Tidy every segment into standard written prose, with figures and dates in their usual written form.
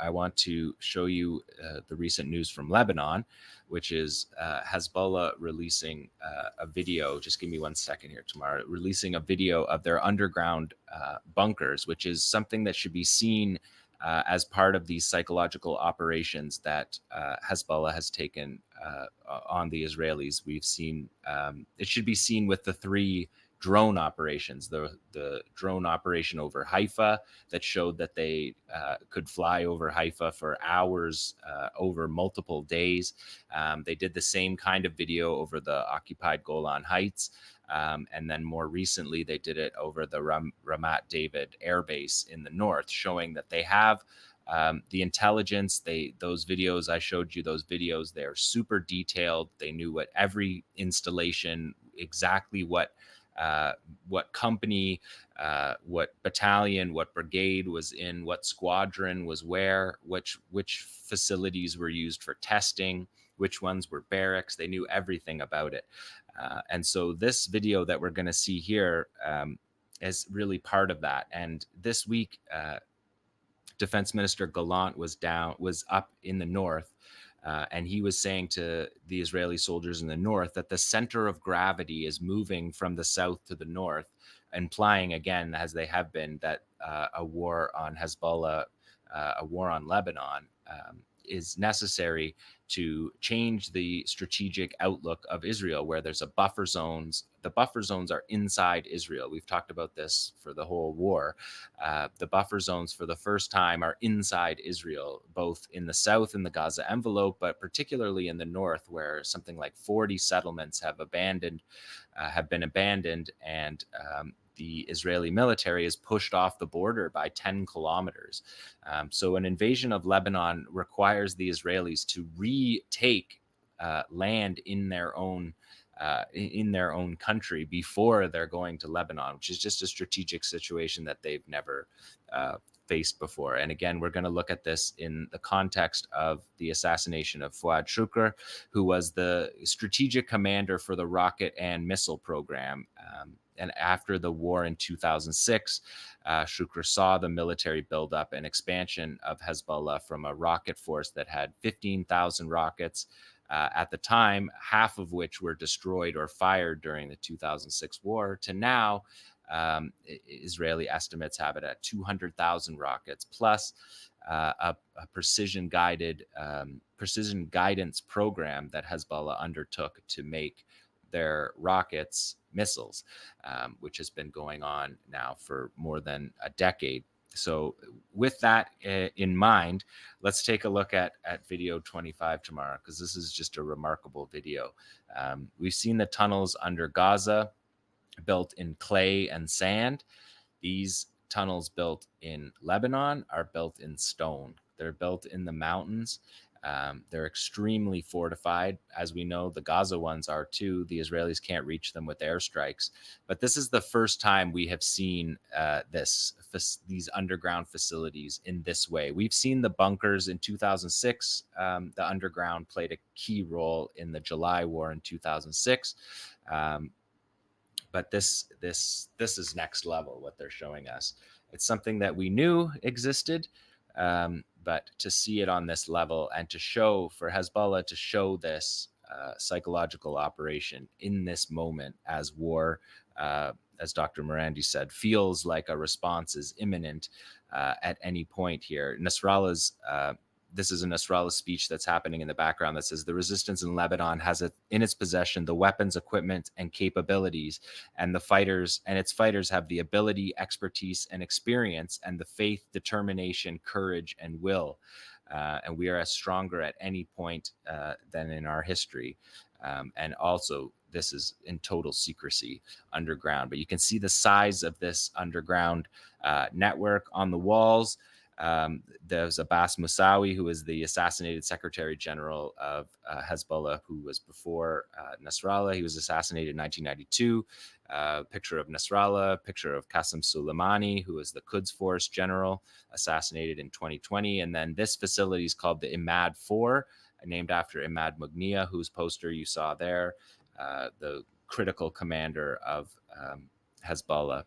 I want to show you the recent news from Lebanon, which is Hezbollah releasing a video. Just give me 1 second here, Tamara. Releasing a video of their underground bunkers, which is something that should be seen as part of these psychological operations that Hezbollah has taken on the Israelis. We've seen it should be seen with the 3 drone operations, the drone operation over Haifa that showed that they could fly over Haifa for hours over multiple days. They did the same kind of video over the occupied Golan Heights. And then more recently, they did it over the Ramat David Air Base in the north, showing that they have the intelligence. Those videos I showed you, those videos, they're super detailed. They knew what every installation, exactly what company, what battalion, what brigade was in, what squadron was where, which facilities were used for testing, which ones were barracks. They knew everything about it. And so this video that we're going to see here is really part of that. And this week, Defense Minister Gallant was up in the north, and he was saying to the Israeli soldiers in the north that the center of gravity is moving from the south to the north, implying again, as they have been, that a war on Hezbollah, a war on Lebanon, is necessary to change the strategic outlook of Israel, where there's a buffer zones. The buffer zones are inside Israel. We've talked about this for the whole war. The buffer zones for the first time are inside Israel, both in the south in the Gaza envelope, but particularly in the north, where something like 40 settlements have been abandoned, and the Israeli military is pushed off the border by 10 kilometers. So an invasion of Lebanon requires the Israelis to retake land in their own country before they're going to Lebanon, which is just a strategic situation that they've never faced before. And again, we're going to look at this in the context of the assassination of Fuad Shuker, who was the strategic commander for the rocket and missile program. And after the war in 2006, Shuker saw the military buildup and expansion of Hezbollah from a rocket force that had 15,000 rockets at the time, half of which were destroyed or fired during the 2006 war, to now Israeli estimates have it at 200,000 rockets, plus a precision guidance program that Hezbollah undertook to make their rockets missiles, which has been going on now for more than a decade. So with that in mind, let's take a look at video 25 tomorrow, because this is just a remarkable video. We've seen the tunnels under Gaza built in clay and sand. These tunnels built in Lebanon are built in stone. They're built in the mountains. They're extremely fortified. As we know, the Gaza ones are too. The Israelis can't reach them with airstrikes. But this is the first time we have seen these underground facilities in this way. We've seen the bunkers in 2006. The underground played a key role in the July war in 2006. But this is next level, what they're showing us. It's something that we knew existed, but to see it on this level and to show, for Hezbollah to show this psychological operation in this moment as war, as Dr. Morandi said, feels like a response is imminent at any point here. This is a Nasrallah speech that's happening in the background that says the resistance in Lebanon has in its possession the weapons, equipment, and capabilities, and its fighters have the ability, expertise, and experience, and the faith, determination, courage, and will. And we are as stronger at any point than in our history. And also, this is in total secrecy underground. But you can see the size of this underground network on the walls. There's Abbas Musawi, who is the assassinated Secretary General of Hezbollah, who was before Nasrallah. He was assassinated in 1992. Picture of Nasrallah, picture of Qasem Soleimani, who was the Quds Force general, assassinated in 2020. And then this facility is called the Imad 4, named after Imad Mughniya, whose poster you saw there, the critical commander of Hezbollah,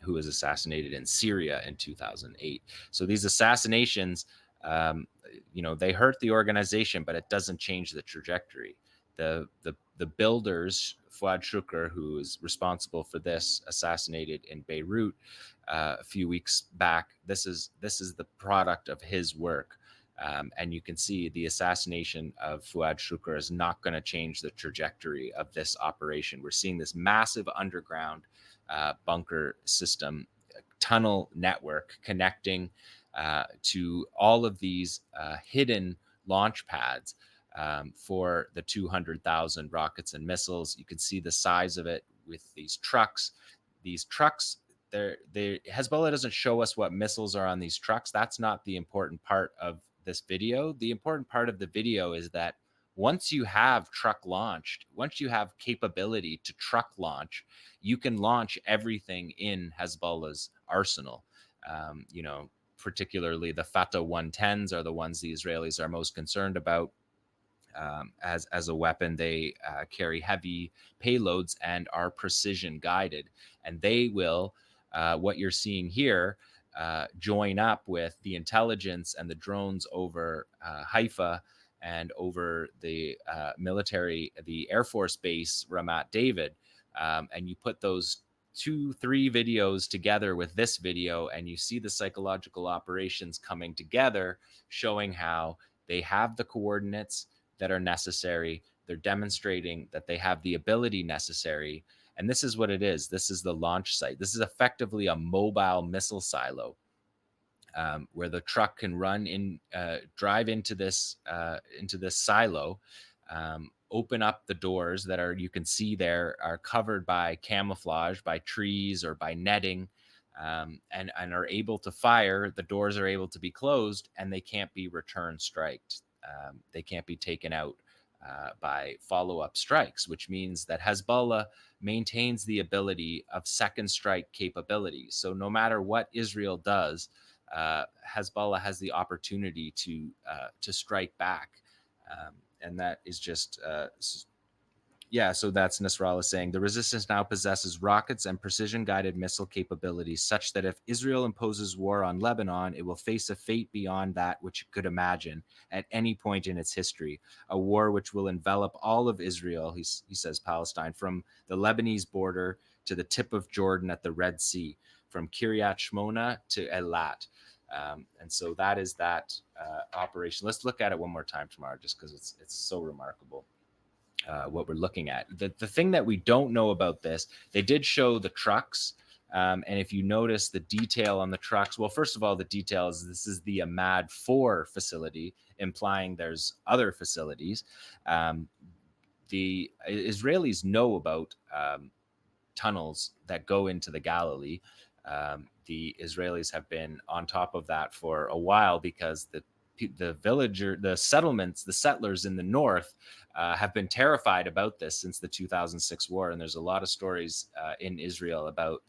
who was assassinated in Syria in 2008. So these assassinations They hurt the organization, but it doesn't change the trajectory. The builders, Fuad Shuker, who is responsible for this, assassinated in Beirut a few weeks back. This is the product of his work. And you can see the assassination of Fuad Shuker is not going to change the trajectory of this operation. We're seeing this massive underground bunker system, tunnel network connecting to all of these hidden launch pads for the 200,000 rockets and missiles. You can see the size of it with these trucks. These trucks, Hezbollah doesn't show us what missiles are on these trucks. That's not the important part of this video. The important part of the video is that once you have truck launched, once you have capability to truck launch, you can launch everything in Hezbollah's arsenal. Particularly the Fatah 110s are the ones the Israelis are most concerned about. As a weapon, they carry heavy payloads and are precision guided, and they will, what you're seeing here, join up with the intelligence and the drones over Haifa and over the the Air Force base Ramat David, and you put those 2-3 videos together with this video, and you see the psychological operations coming together, showing how they have the coordinates that are necessary. They're demonstrating that they have the ability necessary. And this is what it is. This is the launch site. This is effectively a mobile missile silo, where the truck can drive into this silo, open up the doors that you can see there are covered by camouflage, by trees or by netting, and are able to fire. The doors are able to be closed, and they can't be return striked. They can't be taken out by follow-up strikes, which means that Hezbollah maintains the ability of second strike capability. So no matter what Israel does, Hezbollah has the opportunity to strike back, and that is just so that's Nasrallah saying the resistance now possesses rockets and precision-guided missile capabilities such that if Israel imposes war on Lebanon, it will face a fate beyond that which it could imagine at any point in its history, a war which will envelop all of Israel, he says Palestine, from the Lebanese border to the tip of Jordan at the Red Sea, from Kiryat Shmona to Eilat. And so that is that operation. Let's look at it one more time tomorrow, just because it's so remarkable. What we're looking at. The thing that we don't know about this, they did show the trucks. And if you notice the detail on the trucks, well, first of all, the detail is this is the Ahmad 4 facility, implying there's other facilities. The Israelis know about tunnels that go into the Galilee. The Israelis have been on top of that for a while because the settlements, the settlers in the north have been terrified about this since the 2006 war. And there's a lot of stories in Israel about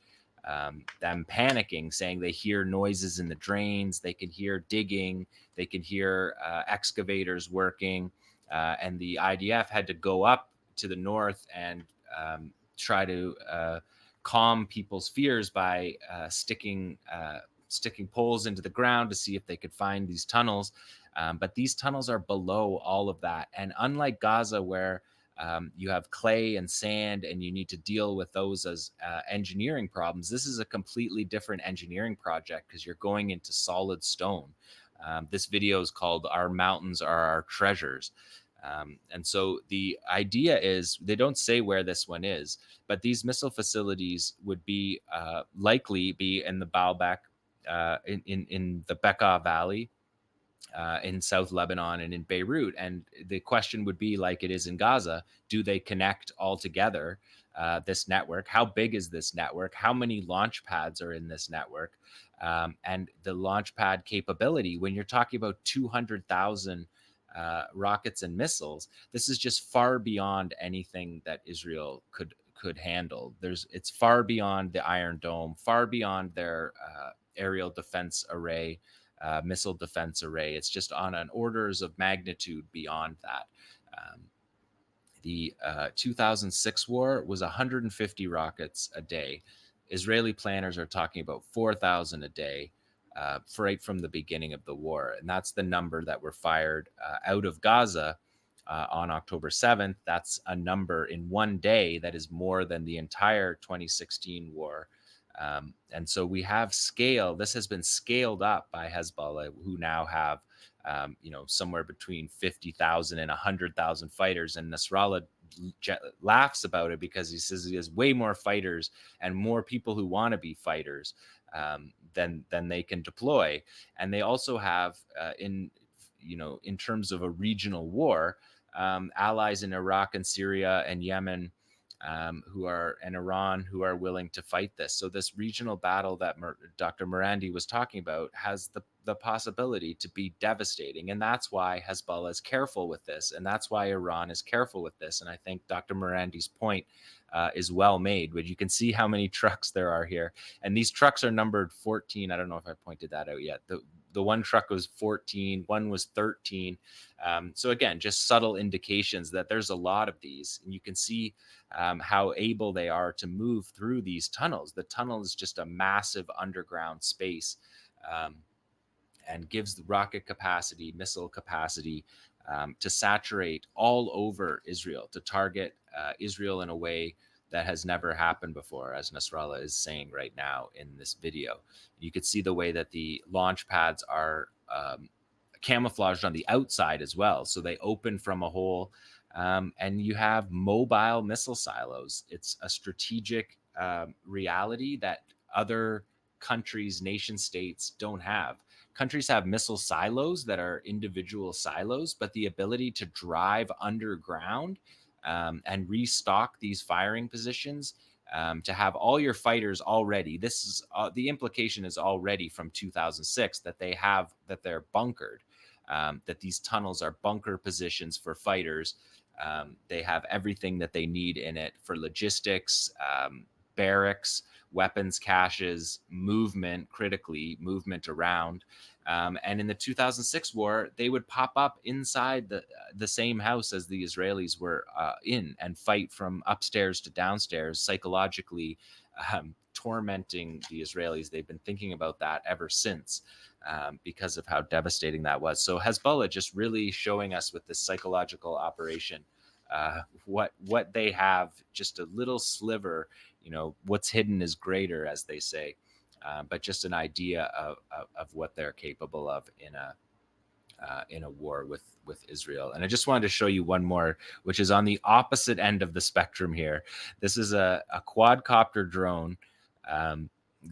them panicking, saying they hear noises in the drains, they can hear digging, they can hear excavators working. And the IDF had to go up to the north and try to calm people's fears by sticking poles into the ground to see if they could find these tunnels. But these tunnels are below all of that. And unlike Gaza, where you have clay and sand and you need to deal with those as engineering problems, this is a completely different engineering project because you're going into solid stone. This video is called Our Mountains Are Our Treasures. And so the idea is, they don't say where this one is, but these missile facilities would be likely be in the Baalbek, in the Bekaa Valley, in South Lebanon and in Beirut. And the question would be, like it is in Gaza, do they connect all together, this network? How big is this network? How many launch pads are in this network? And the launch pad capability, when you're talking about 200,000 rockets and missiles, this is just far beyond anything that Israel could handle. It's far beyond the Iron Dome, far beyond their aerial defense array, missile defense array. It's just on an orders of magnitude beyond that. The 2006 war was 150 rockets a day. Israeli planners are talking about 4,000 a day. right from the beginning of the war. And that's the number that were fired out of Gaza on October 7th. That's a number in one day that is more than the entire 2016 war. And so we have scale. This has been scaled up by Hezbollah, who now have, somewhere between 50,000 and 100,000 fighters. And Nasrallah laughs about it because he says he has way more fighters and more people who want to be fighters than they can deploy. And they also have in terms of a regional war, allies in Iraq and Syria and Yemen, and Iran, who are willing to fight this. So this regional battle that Dr. Morandi was talking about has the possibility to be devastating. And that's why Hezbollah is careful with this. And that's why Iran is careful with this. And I think Dr. Morandi's point is well made, but you can see how many trucks there are here. And these trucks are numbered 14. I don't know if I pointed that out yet. The one truck was 14, one was 13. So again, just subtle indications that there's a lot of these. And you can see how able they are to move through these tunnels. The tunnel is just a massive underground space and gives the rocket capacity, missile capacity to saturate all over Israel, to target Israel in a way that has never happened before, as Nasrallah is saying right now in this video. You could see the way that the launch pads are camouflaged on the outside as well. So they open from a hole, and you have mobile missile silos. It's a strategic reality that other countries, nation states don't have. Countries have missile silos that are individual silos, but the ability to drive underground and restock these firing positions, to have all your fighters already. This is the implication is already from 2006 that they're bunkered, that these tunnels are bunker positions for fighters. They have everything that they need in it for logistics, barracks, weapons caches, movement around. And in the 2006 war, they would pop up inside the same house as the Israelis were in and fight from upstairs to downstairs, psychologically tormenting the Israelis. They've been thinking about that ever since because of how devastating that was. So Hezbollah just really showing us with this psychological operation what they have, just a little sliver. What's hidden is greater, as they say. But just an idea of what they're capable of in a war with Israel. And I just wanted to show you one more, which is on the opposite end of the spectrum here. This is a quadcopter drone,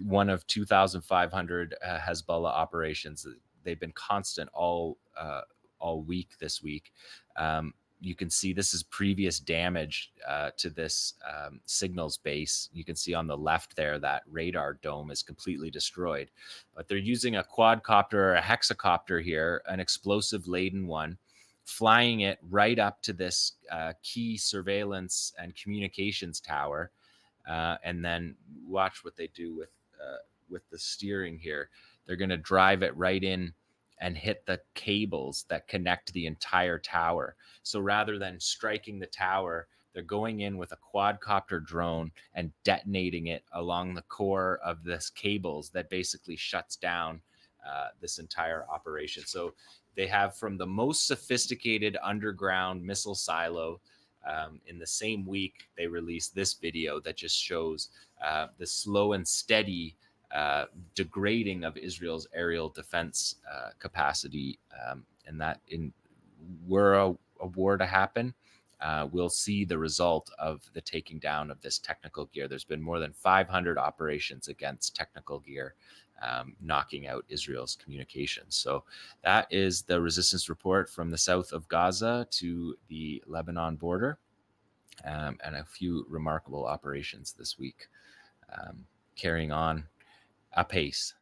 one of 2,500 Hezbollah operations. They've been constant all week this week. You can see this is previous damage to this signals base. You can see on the left there that radar dome is completely destroyed. But they're using a quadcopter or a hexacopter here, an explosive laden one, flying it right up to this key surveillance and communications tower. And then watch what they do with the steering here. They're going to drive it right in and hit the cables that connect the entire tower. So rather than striking the tower, they're going in with a quadcopter drone and detonating it along the core of this cables that basically shuts down this entire operation. So they have from the most sophisticated underground missile silo. In the same week, they released this video that just shows the slow and steady degrading of Israel's aerial defense capacity, and that were a war to happen, we'll see the result of the taking down of this technical gear. There's been more than 500 operations against technical gear, knocking out Israel's communications. So that is the resistance report from the south of Gaza to the Lebanon border, and a few remarkable operations this week, carrying on apace.